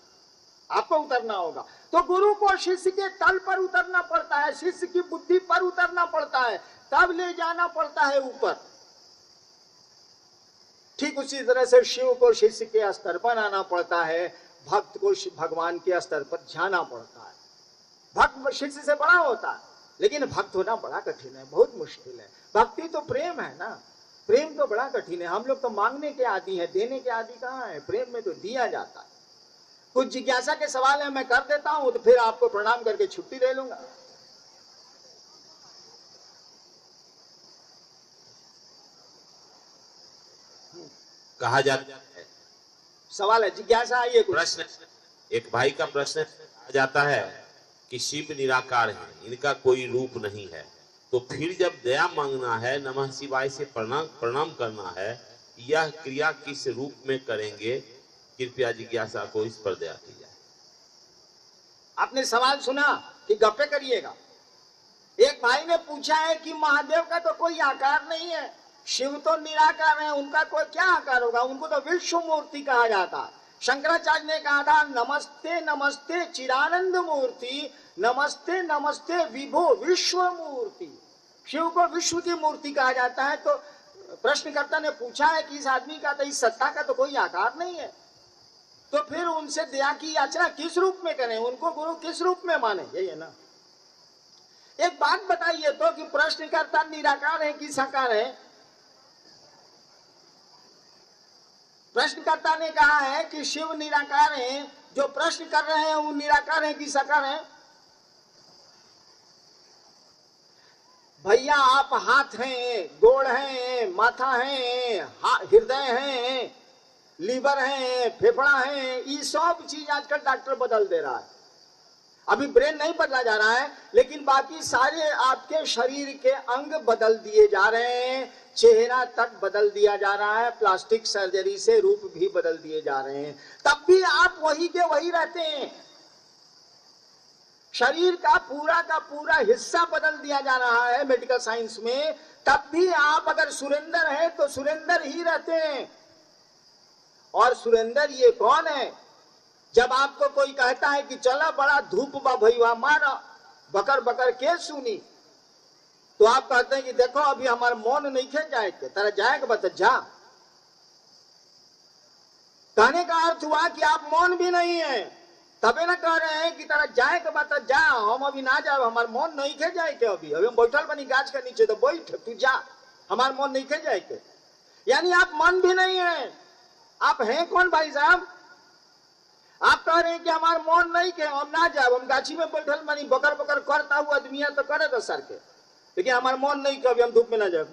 आपको उतरना होगा। तो गुरु को शिष्य के तल पर उतरना पड़ता है, शिष्य की बुद्धि पर उतरना पड़ता है, तब ले जाना पड़ता है ऊपर। ठीक उसी तरह से शिव को शिष्य के स्तर पर आना पड़ता है, भक्त को भगवान के स्तर पर जाना पड़ता है। भक्त शिष्य से बड़ा होता है, लेकिन भक्त होना बड़ा कठिन है, बहुत मुश्किल है। भक्ति तो प्रेम है ना, प्रेम तो बड़ा कठिन है। हम लोग तो मांगने के आदी है, देने के आदी कहाँ है। प्रेम में तो दिया जाता है। कुछ जिज्ञासा के सवाल है मैं कर देता हूं, तो फिर आपको प्रणाम करके छुट्टी दे लूंगा। कहा जाता है, सवाल है, जिज्ञासा आइए। प्रश्न, एक भाई का प्रश्न आ जाता है कि शिव निराकार है, इनका कोई रूप नहीं है, तो फिर जब दया मांगना है, नमः शिवाय से प्रणाम करना है, यह क्रिया किस रूप में करेंगे? कृपया जिज्ञासा को इस पर दया की जाए। आपने सवाल सुना कि गप्पे करिएगा। एक भाई ने पूछा है कि महादेव का तो कोई आकार नहीं है, शिव तो निराकार है, उनका कोई क्या आकार होगा? उनको तो विश्व मूर्ति कहा जाता है। शंकराचार्य ने कहा था नमस्ते नमस्ते चिदानंद मूर्ति, नमस्ते नमस्ते विभो विश्व मूर्ति। शिव को विश्व की मूर्ति कहा जाता है। तो प्रश्नकर्ता ने पूछा है कि इस आदमी का तो, इस सत्ता का तो कोई आकार नहीं है, तो फिर उनसे दया की याचना किस रूप में करें, उनको गुरु किस रूप में माने? यही है ना। एक बात बताइए तो कि प्रश्नकर्ता निराकार है कि साकार है? प्रश्नकर्ता ने कहा है कि शिव निराकार है, जो प्रश्न कर रहे हैं वो निराकार है कि साकार है? भैया आप हाथ हैं, गोड़ हैं, माथा है, हृदय है, लीवर है, फेफड़ा है, ये सब चीज आजकल डॉक्टर बदल दे रहा है। अभी ब्रेन नहीं बदला जा रहा है, लेकिन बाकी सारे आपके शरीर के अंग बदल दिए जा रहे हैं, चेहरा तक बदल दिया जा रहा है, प्लास्टिक सर्जरी से रूप भी बदल दिए जा रहे हैं, तब भी आप वही के वही रहते हैं। शरीर का पूरा हिस्सा बदल दिया जा रहा है मेडिकल साइंस में, तब भी आप अगर सुरेंद्र हैं तो सुरेंद्र ही रहते हैं। और सुरेंद्र ये कौन है? जब आपको कोई कहता है कि चला बड़ा धूप बा भैया मारा बकर बकर के सुनी, तो आप कहते हैं कि देखो अभी हमारा मन नहीं खे जाए के तेरा जाएगा बता जा। कहने का अर्थ हुआ कि आप मौन भी नहीं है, तबे ना कह रहे हैं कि तेरा जाए के बता जा, हम अभी ना जाए, हमार मन नहीं खे जाए के, अभी हम बैठल बनी गाछ के नीचे, तो बैठ तू जा, हमार मन नहीं खे जाए के। यानी आप मन भी नहीं है। आप हैं कौन भाई साहब? आप कह रहे हैं कि हमार मन नहीं के, हम ना जाए, हम गाछी में बैठल बनी बकर बकर करता हुआ आदमी तो करे तो सर के, लेकिन हमारा मन नहीं के, अभी हम धूप में ना जाए।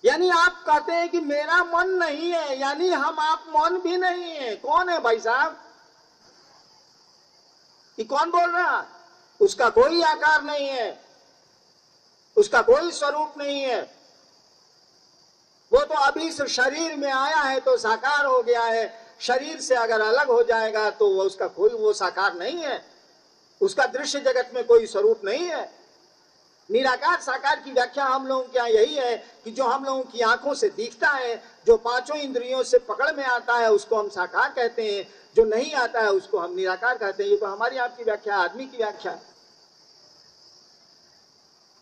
यानी आप कहते हैं कि मेरा मन नहीं है, यानी हम आप मन भी नहीं है। कौन है भाई साहब? ये कौन बोल रहा? उसका कोई आकार नहीं है, उसका कोई स्वरूप नहीं है। वो तो अभी इस शरीर में आया है तो साकार हो गया है, शरीर से अगर अलग हो जाएगा तो वो उसका कोई वो साकार नहीं है, उसका दृश्य जगत में कोई स्वरूप नहीं है। निराकार साकार की व्याख्या हम लोगों के यहाँ यही है कि जो हम लोगों की आंखों से दिखता है, जो पांचों इंद्रियों से पकड़ में आता है, उसको हम साकार कहते हैं, जो नहीं आता है उसको हम निराकार कहते हैं। ये तो हमारी आपकी व्याख्या, आदमी की व्याख्या है।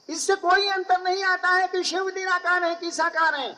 इससे कोई अंतर नहीं आता है कि शिव निराकार है कि साकार है।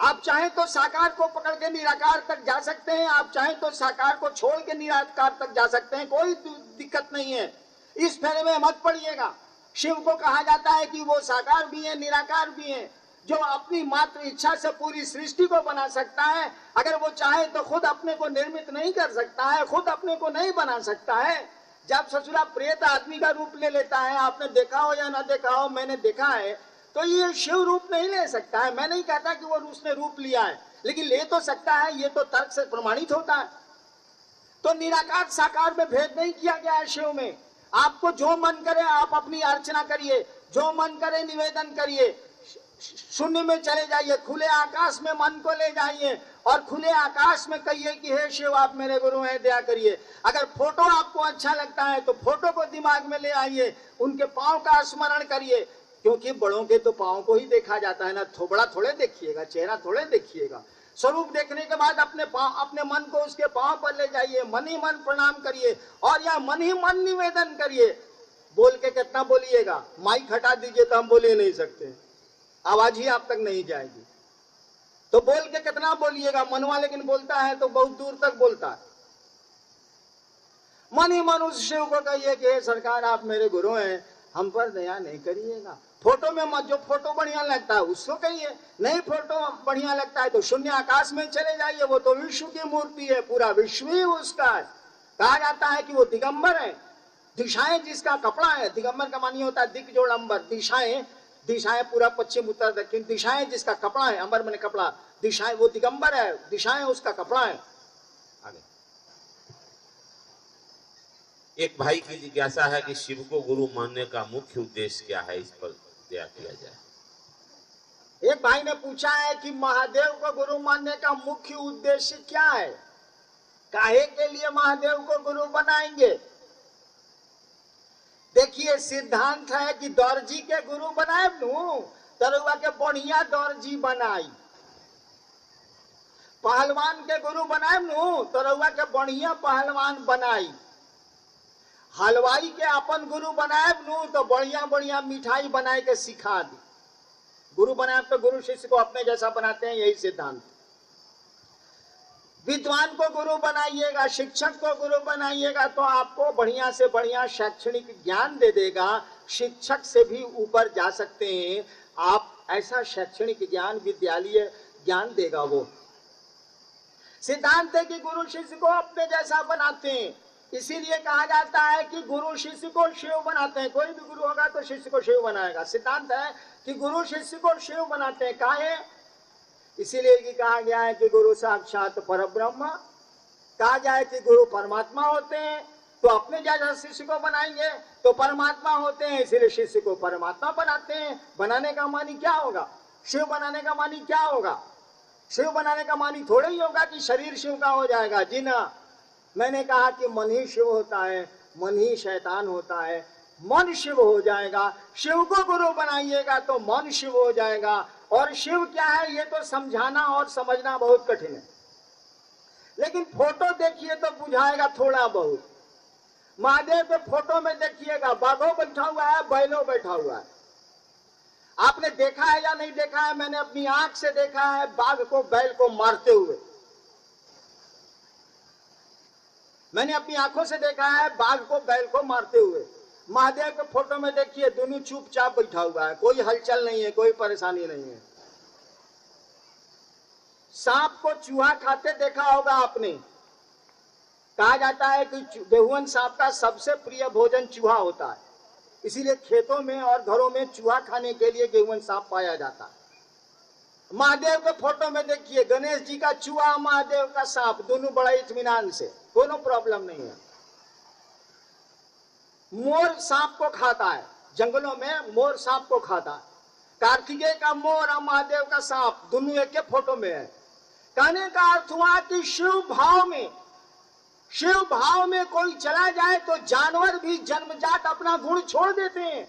आप चाहें तो साकार को पकड़ के निराकार तक जा सकते हैं, आप चाहें तो साकार को छोड़ के निराकार तक जा सकते हैं, कोई दिक्कत नहीं है। इस फेरे में मत पड़िएगा। शिव को कहा जाता है कि वो साकार भी है, निराकार भी है, जो अपनी मात्र इच्छा से पूरी सृष्टि को बना सकता है। अगर वो चाहे तो खुद अपने को निर्मित नहीं कर सकता है, खुद अपने को नहीं बना सकता है। जब ससुरा प्रेत आदमी का रूप ले लेता है, आपने देखा हो या ना देखा हो, मैंने देखा है, तो ये शिव रूप नहीं ले सकता है। मैं नहीं कहता कि वो उसने रूप लिया है, लेकिन ले तो सकता है, ये तो तर्क से प्रमाणित होता है। तो निराकार साकार में भेद नहीं किया गया है शिव में। आपको जो मन करे आप अपनी अर्चना करिए, जो मन करे निवेदन करिए, शून्य में चले जाइए, खुले आकाश में मन को ले जाइए और खुले आकाश में कहिए कि हे शिव आप मेरे गुरु हैं, दया करिए। अगर फोटो आपको अच्छा लगता है तो फोटो को दिमाग में ले आइए, उनके पांव का स्मरण करिए, क्योंकि बड़ों के तो पांव को ही देखा जाता है ना, थोबड़ा थोड़े देखिएगा, चेहरा थोड़े देखिएगा। स्वरूप देखने के बाद अपने मन को उसके पांव पर ले जाइए, मन ही मन प्रणाम करिए और या मन ही मन निवेदन करिए। बोल के कितना बोलिएगा? माइक हटा दीजिए तो हम बोल ही नहीं सकते, आवाज ही आप तक नहीं जाएगी। तो बोल के कितना बोलिएगा? मनवा लेकिन बोलता है तो बहुत दूर तक बोलता है। मन ही मन उस शिव को कहिए कि हे सरकार आप मेरे गुरु हैं, हम पर दया नहीं करिएगा। फोटो में मत, जो फोटो बढ़िया लगता है उसको कहिए, नहीं फोटो बढ़िया लगता है तो शून्य आकाश में चले जाइए, वो तो विश्व की मूर्ति है, पूरा विश्व ही उसका है। कहा जाता है कि वो दिगंबर है, दिशाएं जिसका कपड़ा है। दिगंबर का मानी होता है दिक जोड़ अंबर, दिशाएं, दिशाएं पूरा पश्चिम उत्तर दक्षिण, दिशाएं जिसका कपड़ा है, अंबर मैंने कपड़ा, दिशाएं वो दिगंबर है, दिशाएं उसका कपड़ा है। आगे एक भाई की जिज्ञासा है कि शिव को गुरु मानने का मुख्य उद्देश्य क्या है, इस पर दया किया जाए। एक भाई ने पूछा है कि महादेव को गुरु मानने का मुख्य उद्देश्य क्या है, काहे के लिए महादेव को गुरु बनाएंगे। देखिए सिद्धांत है कि दर्जी के गुरु बनाए नू, तरुआ के बढ़िया दर्जी बनाई। पहलवान के गुरु बनाए नू, तरुआ के बढ़िया पहलवान बनाई। हलवाई के अपन गुरु बनाए नू तो बढ़िया बढ़िया मिठाई बनाए के सिखा दी। गुरु बनाए तो गुरु शिष्य को अपने जैसा बनाते हैं, यही सिद्धांत। विद्वान को गुरु बनाइएगा, शिक्षक को गुरु बनाइएगा तो आपको बढ़िया से बढ़िया शैक्षणिक ज्ञान दे देगा, शिक्षक से भी ऊपर जा सकते हैं आप। ऐसा शैक्षणिक ज्ञान, विद्यालय ज्ञान देगा वो। सिद्धांत है कि गुरु शिष्य को अपने जैसा बनाते हैं, इसीलिए कहा जाता है कि गुरु शिष्य को शिव बनाते हैं। कोई भी गुरु होगा तो शिष्य को शिव बनाएगा। सिद्धांत है कि गुरु शिष्य को शिव बनाते हैं। काहे? इसीलिए कि कहा गया है कि गुरु साक्षात परब्रह्म, कहा जाए कि गुरु परमात्मा होते हैं, तो अपने जैसा शिष्य को बनाएंगे तो परमात्मा होते हैं, इसीलिए शिष्य को परमात्मा बनाते हैं। बनाने का मानी क्या होगा? शिव बनाने का मानी क्या होगा? शिव बनाने का मानी थोड़ा ही होगा कि शरीर शिव का हो जाएगा। जी ना, मैंने कहा कि मन ही शिव होता है, मन ही शैतान होता है। मन शिव हो जाएगा, शिव को गुरु बनाइएगा तो मन शिव हो जाएगा। और शिव क्या है ये तो समझाना और समझना बहुत कठिन है, लेकिन फोटो देखिए तो बुझाएगा थोड़ा बहुत। महादेव के फोटो में देखिएगा, बाघो बैठा हुआ है, बैलो बैठा हुआ है। आपने देखा है या नहीं देखा है? मैंने अपनी आंख से देखा है बाघ को बैल को मारते हुए। मैंने अपनी आंखों से देखा है बाघ को बैल को मारते हुए। महादेव के फोटो में देखिए, दोनों चुपचाप बैठा हुआ है, कोई हलचल नहीं है, कोई परेशानी नहीं है। सांप को चूहा खाते देखा होगा आपने। कहा जाता है कि बेहुअन सांप का सबसे प्रिय भोजन चूहा होता है, इसीलिए खेतों में और घरों में चूहा खाने के लिए बेहुअन सांप पाया जाता है। महादेव के फोटो में देखिए, गणेश जी का चूहा, महादेव का सांप, दोनों बड़ा इत्मीनान से, कोनो प्रॉब्लम नहीं है। मोर सांप को खाता है, जंगलों में मोर सांप को खाता है। कार्तिकेय का मोर और महादेव का सांप दोनों एक के फोटो में है। कहने का अर्थ हुआ कि शिव भाव में कोई चला जाए तो जानवर भी जन्मजात अपना गुण छोड़ देते हैं।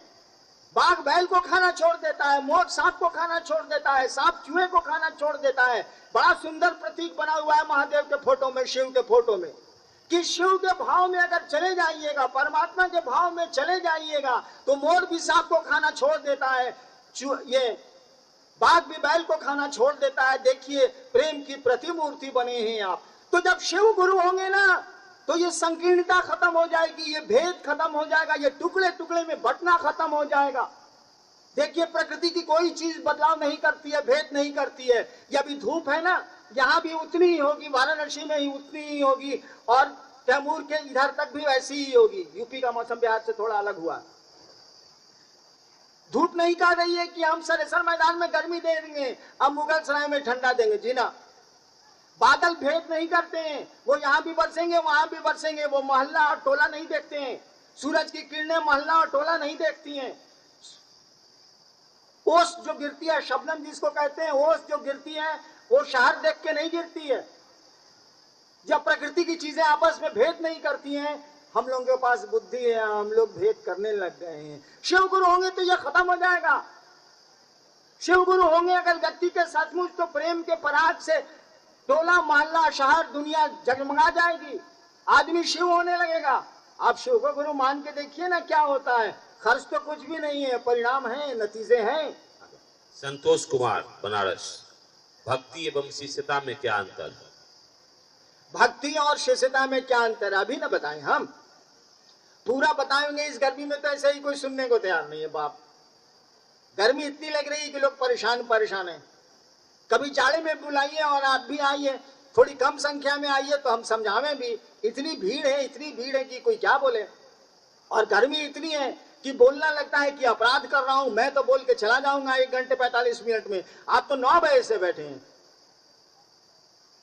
बाघ बैल को खाना छोड़ देता है, मोर सांप को खाना छोड़ देता है, सांप चूहे को खाना छोड़ देता है। बड़ा सुंदर प्रतीक बना हुआ है महादेव के फोटो में, शिव के फोटो में, कि शिव के भाव में अगर चले जाइएगा, परमात्मा के भाव में चले जाइएगा तो मोर भी सांप को खाना छोड़ देता है, ये बाघ भी बैल को खाना छोड़ देता है। देखिए प्रेम की प्रतिमूर्ति बने हैं आप। तो जब शिव गुरु होंगे ना तो ये संकीर्णता खत्म हो जाएगी, ये भेद खत्म हो जाएगा, ये टुकड़े टुकड़े में बंटना खत्म हो जाएगा। देखिए प्रकृति की कोई चीज बदलाव नहीं करती है, भेद नहीं करती है। ये अभी धूप है ना, यहाँ भी उतनी ही होगी, वाराणसी में ही उतनी ही होगी, और कैमूर के इधर तक भी वैसी ही होगी। यूपी का मौसम बिहार से थोड़ा अलग हुआ। धूप नहीं कह रही है कि हम सरेसर मैदान में गर्मी दे देंगे, हम मुगलसराय में ठंडा देंगे। जी ना, बादल भेद नहीं करते हैं, वो यहाँ भी बरसेंगे वहां भी बरसेंगे, वो मोहल्ला और टोला नहीं देखते हैं। सूरज की किरणें मोहल्ला और टोला नहीं देखती हैं। ओस जो गिरती है, शबनम जिसको कहते हैं, ओस जो गिरती है वो शहर देख के नहीं गिरती है। जब प्रकृति की चीजें आपस में भेद नहीं करती हैं, हम लोगों के पास बुद्धि है, हम लोग भेद करने लग गए हैं। शिव गुरु होंगे तो यह खत्म हो जाएगा। शिव गुरु होंगे अगर व्यक्ति के सचमुच, तो प्रेम के पराग से टोला मोहल्ला शहर दुनिया जगमगा जाएगी, आदमी शिव होने लगेगा। आप शिव को गुरु मान के देखिए ना क्या होता है। खर्च तो कुछ भी नहीं है, परिणाम है, नतीजे हैं। संतोष कुमार, बनारस, भक्ति एवं शिष्यता में क्या अंतर? भक्ति और शिष्यता में क्या अंतर है अभी ना बताएं, हम पूरा बताएंगे। इस गर्मी में तो ऐसे ही कोई सुनने को तैयार नहीं है। बाप, गर्मी इतनी लग रही है कि लोग परेशान हैं। कभी जाड़े में बुलाइए और आप भी आइए, थोड़ी कम संख्या में आइए तो हम समझावें भी। इतनी भीड़ है कि कोई क्या बोले। और गर्मी इतनी है कि बोलना लगता है कि अपराध कर रहा हूं। मैं तो बोल के चला जाऊंगा 1 घंटे 45 मिनट में, आप तो 9 बजे से बैठे हैं।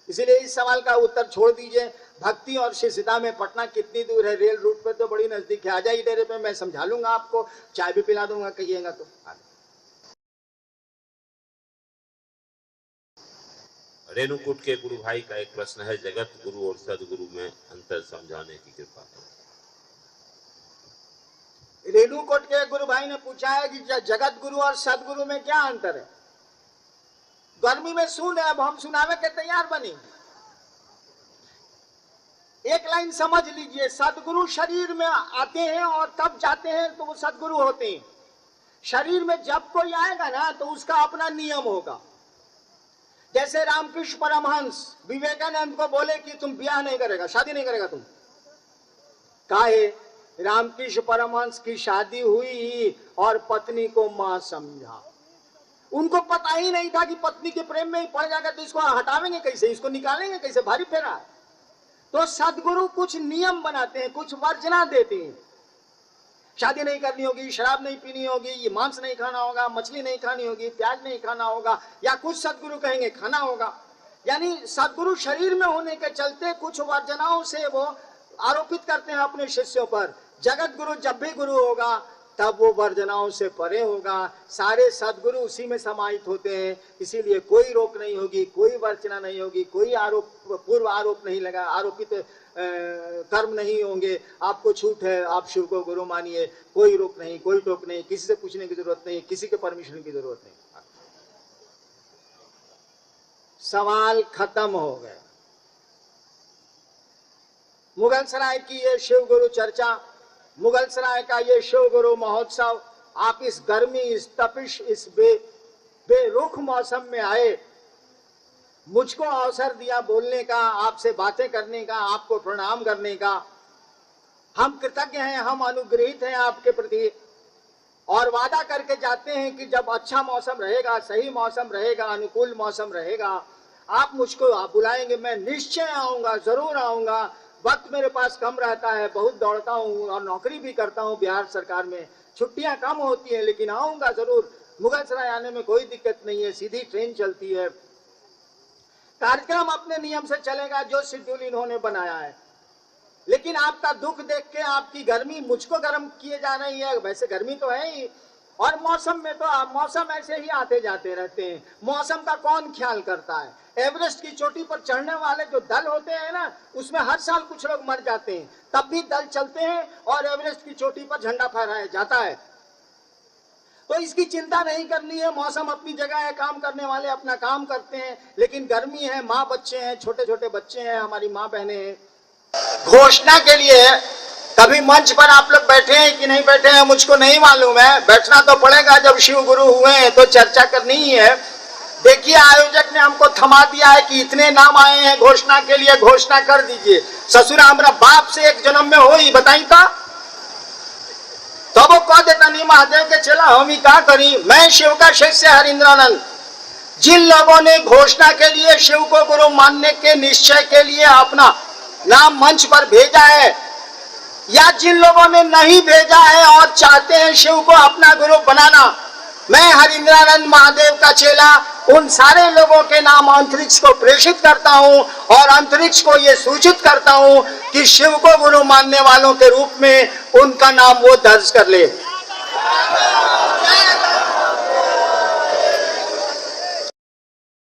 इसीलिए इस सवाल का उत्तर छोड़ दीजिए। भक्ति और शिष्यता में पटना कितनी दूर है? रेल रूट पे तो बड़ी नजदीक है। आ जाइए डेरे पे, मैं समझा लूंगा आपको, चाय भी पिला दूंगा कहिएगा तो। रेणुकूट के गुरु भाई का एक प्रश्न है, जगत गुरु और सदगुरु में अंतर समझाने की कृपा करें। रेणुकूट के गुरु भाई ने पूछा है कि जगत गुरु और सदगुरु में क्या अंतर है। गर्मी में सुन है, अब हम सुनावे के तैयार बनी। एक लाइन समझ लीजिए, सदगुरु शरीर में आते हैं और तब जाते हैं तो वो सदगुरु होते हैं। शरीर में जब कोई आएगा ना तो उसका अपना नियम होगा। जैसे रामकृष्ण परमहंस विवेकानंद को बोले कि तुम ब्याह नहीं करेगा, शादी नहीं करेगा तुम, काहे? रामकृष्ण परमहंस की शादी हुई और पत्नी को मां समझा। उनको पता ही नहीं था कि पत्नी के प्रेम में ही पड़ जाएगा तो इसको हटावेंगे कैसे, इसको निकालेंगे कैसे, भारी फेरा। तो सदगुरु कुछ नियम बनाते हैं, कुछ वर्जना देते हैं। शादी नहीं करनी होगी, शराब नहीं पीनी होगी, ये मांस नहीं खाना होगा, मछली नहीं खानी होगी, प्याज नहीं खाना होगा, या कुछ सदगुरु कहेंगे खाना होगा। यानी सदगुरु शरीर में होने के चलते कुछ वर्जनाओं से वो आरोपित करते हैं अपने शिष्यों पर। जगत गुरु जब भी गुरु होगा तब वो वर्जनाओं से परे होगा। सारे सदगुरु उसी में समाहित होते हैं, इसीलिए कोई रोक नहीं होगी, कोई वर्चना नहीं होगी, कोई आरोप पूर्व आरोप नहीं लगा, आरोपित कर्म नहीं होंगे। आपको छूट है, आप शिव को गुरु मानिए, कोई रोक नहीं, कोई टोक नहीं, किसी से पूछने की जरूरत नहीं, किसी के परमिशन की जरूरत नहीं। सवाल खत्म हो गया। मुगलसराय की ये शिव गुरु चर्चा, मुगलसराय का ये शिव गुरु महोत्सव, आप इस गर्मी, इस तपिश, इस बेरुख मौसम में आए, मुझको अवसर दिया बोलने का, आपसे बातें करने का, आपको प्रणाम करने का। हम कृतज्ञ हैं, हम अनुग्रहित हैं आपके प्रति, और वादा करके जाते हैं कि जब अच्छा मौसम रहेगा, सही मौसम रहेगा, अनुकूल मौसम रहेगा, आप मुझको आप बुलाएंगे, मैं निश्चय आऊंगा, जरूर आऊंगा। वक्त मेरे पास कम रहता है, बहुत दौड़ता हूँ और नौकरी भी करता हूँ बिहार सरकार में, छुट्टियां कम होती हैं, लेकिन आऊंगा जरूर। मुगलसराय आने में कोई दिक्कत नहीं है, सीधी ट्रेन चलती है। कार्यक्रम अपने नियम से चलेगा, जो शेड्यूल इन्होंने बनाया है। लेकिन आपका दुख देख के, आपकी गर्मी मुझको गर्म किए जा रही है, वैसे गर्मी तो है ही, और मौसम में तो मौसम ऐसे ही आते जाते रहते हैं। मौसम का कौन ख्याल करता है? एवरेस्ट की चोटी पर चढ़ने वाले जो दल होते हैं ना, उसमें हर साल कुछ लोग मर जाते हैं, तब भी दल चलते हैं और एवरेस्ट की चोटी पर झंडा फहराया जाता है। तो इसकी चिंता नहीं करनी है, मौसम अपनी जगह है, काम करने वाले अपना काम करते हैं। लेकिन गर्मी है, माँ बच्चे हैं, छोटे छोटे बच्चे हैं, हमारी माँ बहनें हैं। घोषणा के लिए कभी मंच पर आप लोग बैठे हैं कि नहीं बैठे हैं मुझको नहीं मालूम है, बैठना तो पड़ेगा, जब शिव गुरु हुए हैं तो चर्चा करनी ही है। देखिए, आयोजक ने हमको थमा दिया है कि इतने नाम आए हैं घोषणा के लिए, घोषणा कर दीजिए। ससुरा हमारा बाप से एक जन्म में हो ही बताई था, तो वो कह देता नहीं महादेव के चला, हम ही क्या करी। मैं शिव का शिष्य हरिंद्रानंद, जिन लोगों ने घोषणा के लिए शिव को गुरु मानने के निश्चय के लिए अपना नाम मंच पर भेजा है, या जिन लोगों ने नहीं भेजा है और चाहते हैं शिव को अपना गुरु बनाना, मैं हरिंद्रानंद महादेव का चेला उन सारे लोगों के नाम अंतरिक्ष को प्रेषित करता हूं और अंतरिक्ष को ये सूचित करता हूं कि शिव को गुरु मानने वालों के रूप में उनका नाम वो दर्ज कर ले।